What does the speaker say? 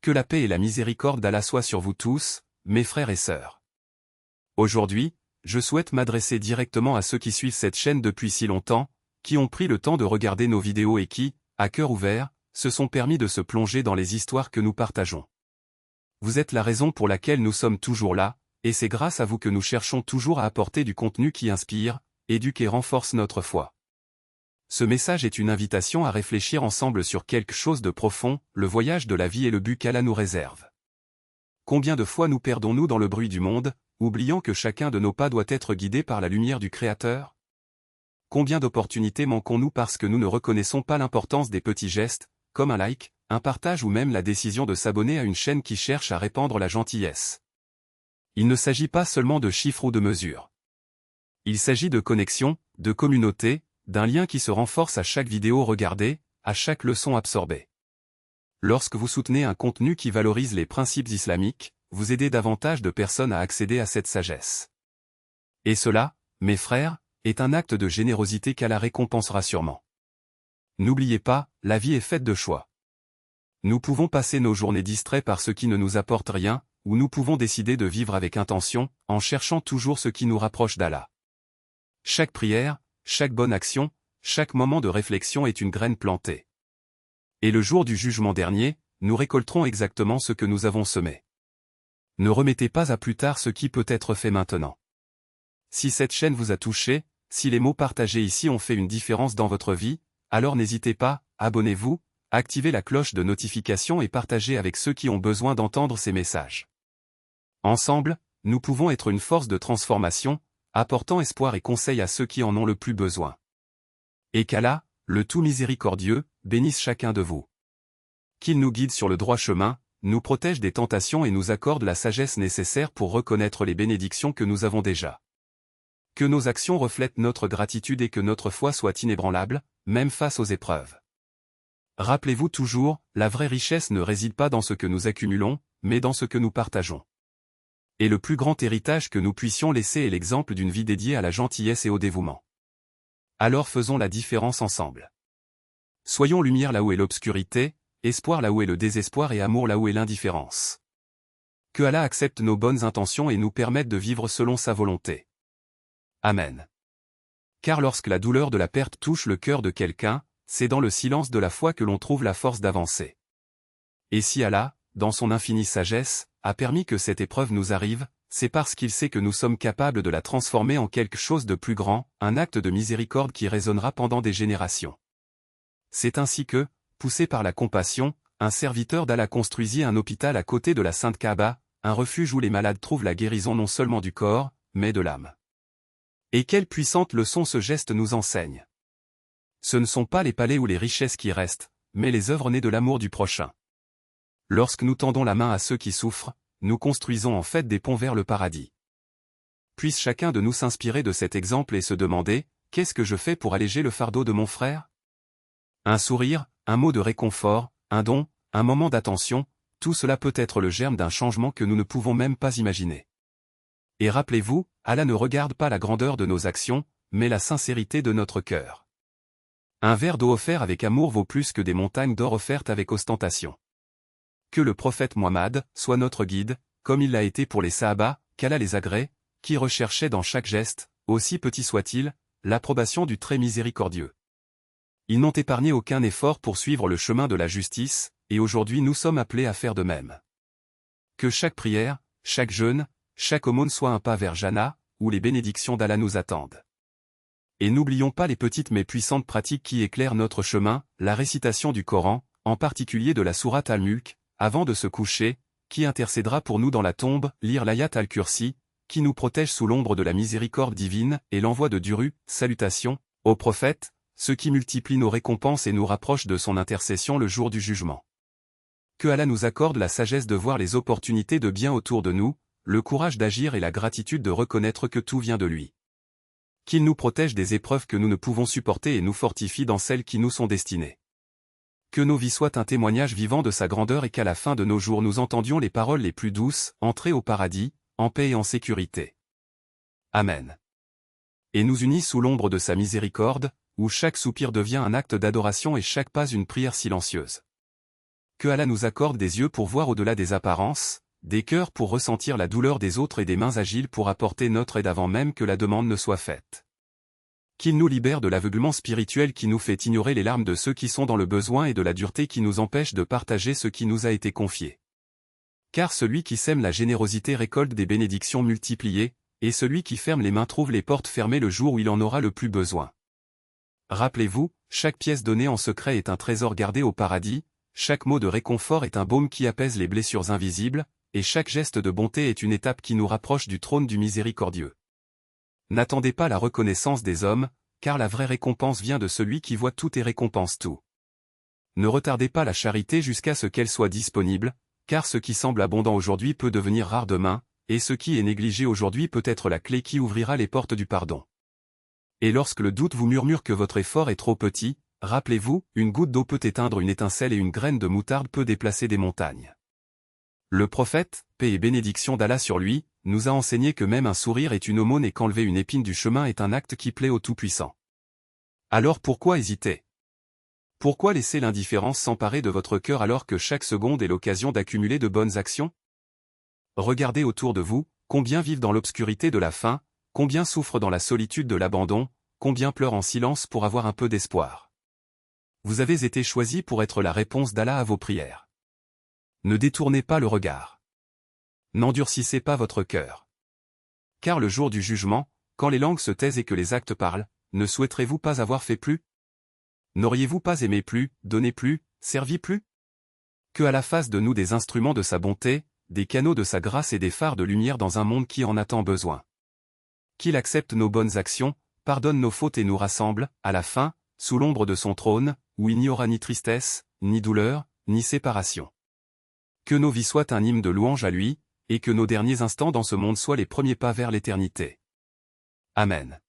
Que la paix et la miséricorde d'Allah soient sur vous tous, mes frères et sœurs. Aujourd'hui, je souhaite m'adresser directement à ceux qui suivent cette chaîne depuis si longtemps, qui ont pris le temps de regarder nos vidéos et qui, à cœur ouvert, se sont permis de se plonger dans les histoires que nous partageons. Vous êtes la raison pour laquelle nous sommes toujours là, et c'est grâce à vous que nous cherchons toujours à apporter du contenu qui inspire, éduque et renforce notre foi. Ce message est une invitation à réfléchir ensemble sur quelque chose de profond, le voyage de la vie et le but qu'Allah nous réserve. Combien de fois nous perdons-nous dans le bruit du monde, oubliant que chacun de nos pas doit être guidé par la lumière du Créateur? Combien d'opportunités manquons-nous parce que nous ne reconnaissons pas l'importance des petits gestes, comme un like, un partage ou même la décision de s'abonner à une chaîne qui cherche à répandre la gentillesse? Il ne s'agit pas seulement de chiffres ou de mesures. Il s'agit de connexion, de communauté, d'un lien qui se renforce à chaque vidéo regardée, à chaque leçon absorbée. Lorsque vous soutenez un contenu qui valorise les principes islamiques, vous aidez davantage de personnes à accéder à cette sagesse. Et cela, mes frères, est un acte de générosité qu'Allah récompensera sûrement. N'oubliez pas, la vie est faite de choix. Nous pouvons passer nos journées distraits par ce qui ne nous apporte rien, ou nous pouvons décider de vivre avec intention, en cherchant toujours ce qui nous rapproche d'Allah. Chaque prière, chaque bonne action, chaque moment de réflexion est une graine plantée. Et le jour du jugement dernier, nous récolterons exactement ce que nous avons semé. Ne remettez pas à plus tard ce qui peut être fait maintenant. Si cette chaîne vous a touché, si les mots partagés ici ont fait une différence dans votre vie, alors n'hésitez pas, abonnez-vous, activez la cloche de notification et partagez avec ceux qui ont besoin d'entendre ces messages. Ensemble, nous pouvons être une force de transformation, apportant espoir et conseil à ceux qui en ont le plus besoin. Et qu'Allah, le tout miséricordieux, bénisse chacun de vous. Qu'il nous guide sur le droit chemin, nous protège des tentations et nous accorde la sagesse nécessaire pour reconnaître les bénédictions que nous avons déjà. Que nos actions reflètent notre gratitude et que notre foi soit inébranlable, même face aux épreuves. Rappelez-vous toujours, la vraie richesse ne réside pas dans ce que nous accumulons, mais dans ce que nous partageons. Et le plus grand héritage que nous puissions laisser est l'exemple d'une vie dédiée à la gentillesse et au dévouement. Alors faisons la différence ensemble. Soyons lumière là où est l'obscurité, espoir là où est le désespoir et amour là où est l'indifférence. Que Allah accepte nos bonnes intentions et nous permette de vivre selon sa volonté. Amen. Car lorsque la douleur de la perte touche le cœur de quelqu'un, c'est dans le silence de la foi que l'on trouve la force d'avancer. Et si Allah, dans son infinie sagesse, a permis que cette épreuve nous arrive, c'est parce qu'il sait que nous sommes capables de la transformer en quelque chose de plus grand, un acte de miséricorde qui résonnera pendant des générations. C'est ainsi que, poussé par la compassion, un serviteur d'Allah construisit un hôpital à côté de la Sainte Kaaba, un refuge où les malades trouvent la guérison non seulement du corps, mais de l'âme. Et quelle puissante leçon ce geste nous enseigne. Ce ne sont pas les palais ou les richesses qui restent, mais les œuvres nées de l'amour du prochain. Lorsque nous tendons la main à ceux qui souffrent, nous construisons en fait des ponts vers le paradis. Puisse chacun de nous s'inspirer de cet exemple et se demander, qu'est-ce que je fais pour alléger le fardeau de mon frère? Un sourire, un mot de réconfort, un don, un moment d'attention, tout cela peut être le germe d'un changement que nous ne pouvons même pas imaginer. Et rappelez-vous, Allah ne regarde pas la grandeur de nos actions, mais la sincérité de notre cœur. Un verre d'eau offert avec amour vaut plus que des montagnes d'or offertes avec ostentation. Que le prophète Muhammad soit notre guide, comme il l'a été pour les Sahaba, qu'Allah les agrée, qui recherchaient dans chaque geste, aussi petit soit-il, l'approbation du très miséricordieux. Ils n'ont épargné aucun effort pour suivre le chemin de la justice, et aujourd'hui nous sommes appelés à faire de même. Que chaque prière, chaque jeûne, chaque aumône soit un pas vers Jannah, où les bénédictions d'Allah nous attendent. Et n'oublions pas les petites mais puissantes pratiques qui éclairent notre chemin, la récitation du Coran, en particulier de la sourate Al-Mulk, avant de se coucher, qui intercédera pour nous dans la tombe, lire l'ayat Al-Kursi, qui nous protège sous l'ombre de la miséricorde divine, et l'envoi de Duru, salutations, au prophète, ce qui multiplie nos récompenses et nous rapproche de son intercession le jour du jugement. Que Allah nous accorde la sagesse de voir les opportunités de bien autour de nous, le courage d'agir et la gratitude de reconnaître que tout vient de lui. Qu'il nous protège des épreuves que nous ne pouvons supporter et nous fortifie dans celles qui nous sont destinées. Que nos vies soient un témoignage vivant de sa grandeur et qu'à la fin de nos jours nous entendions les paroles les plus douces, entrer au paradis, en paix et en sécurité. Amen. Et nous unit sous l'ombre de sa miséricorde, où chaque soupir devient un acte d'adoration et chaque pas une prière silencieuse. que Allah nous accorde des yeux pour voir au-delà des apparences, des cœurs pour ressentir la douleur des autres et des mains agiles pour apporter notre aide avant même que la demande ne soit faite. Qu'il nous libère de l'aveuglement spirituel qui nous fait ignorer les larmes de ceux qui sont dans le besoin et de la dureté qui nous empêche de partager ce qui nous a été confié. Car celui qui sème la générosité récolte des bénédictions multipliées, et celui qui ferme les mains trouve les portes fermées le jour où il en aura le plus besoin. Rappelez-vous, chaque pièce donnée en secret est un trésor gardé au paradis, chaque mot de réconfort est un baume qui apaise les blessures invisibles, et chaque geste de bonté est une étape qui nous rapproche du trône du miséricordieux. N'attendez pas la reconnaissance des hommes, car la vraie récompense vient de celui qui voit tout et récompense tout. Ne retardez pas la charité jusqu'à ce qu'elle soit disponible, car ce qui semble abondant aujourd'hui peut devenir rare demain, et ce qui est négligé aujourd'hui peut être la clé qui ouvrira les portes du pardon. Et lorsque le doute vous murmure que votre effort est trop petit, rappelez-vous, une goutte d'eau peut éteindre une étincelle et une graine de moutarde peut déplacer des montagnes. Le prophète, paix et bénédiction d'Allah sur lui, nous a enseigné que même un sourire est une aumône et qu'enlever une épine du chemin est un acte qui plaît au Tout-Puissant. Alors pourquoi hésiter? Pourquoi laisser l'indifférence s'emparer de votre cœur alors que chaque seconde est l'occasion d'accumuler de bonnes actions? Regardez autour de vous, combien vivent dans l'obscurité de la faim, combien souffrent dans la solitude de l'abandon, combien pleurent en silence pour avoir un peu d'espoir. Vous avez été choisi pour être la réponse d'Allah à vos prières. Ne détournez pas le regard. N'endurcissez pas votre cœur. Car le jour du jugement, quand les langues se taisent et que les actes parlent, ne souhaiterez-vous pas avoir fait plus? N'auriez-vous pas aimé plus, donné plus, servi plus? Que Allah fasse de nous des instruments de sa bonté, des canaux de sa grâce et des phares de lumière dans un monde qui en a tant besoin. Qu'il accepte nos bonnes actions, pardonne nos fautes et nous rassemble, à la fin, sous l'ombre de son trône, où il n'y aura ni tristesse, ni douleur, ni séparation. Que nos vies soient un hymne de louange à lui, et que nos derniers instants dans ce monde soient les premiers pas vers l'éternité. Amen.